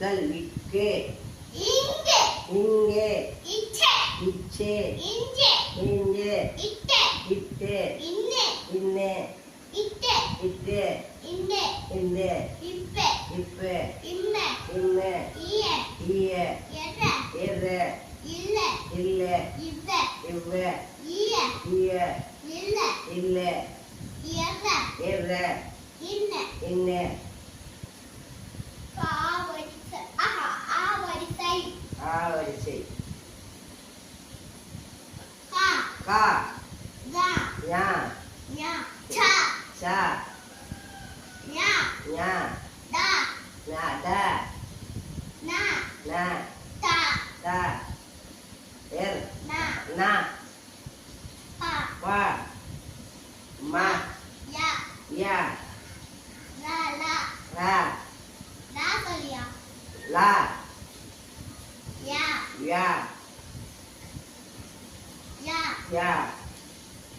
equal இக்கே இங்கே இங்கே இச்சே இச்சே இஞ்சே இஞ்சே இட்டே இட்டே இன்னே இன்னே இட்டே இட்டே இன்னே இன்னே இப்பே இப்பே இம்மே இம்மே ஈயே ஈயே எர்ரே எர்ரே இல்லே இல்லே இவ்வே இவ்வே ஈயே ஈயே இல்லே இல்லே எர்ரே எர்ரே இன்னே இன்னே ஆவரிசை ஆவரிசை ஆவரிசை கா கா கா ஞா ஞா சா சா ஞா ஞா டா நா டா நா நா டா டா எர் நா நா பா பா மா யா யா லா லா ரா லா சொல்லியா லா யா யா யா யா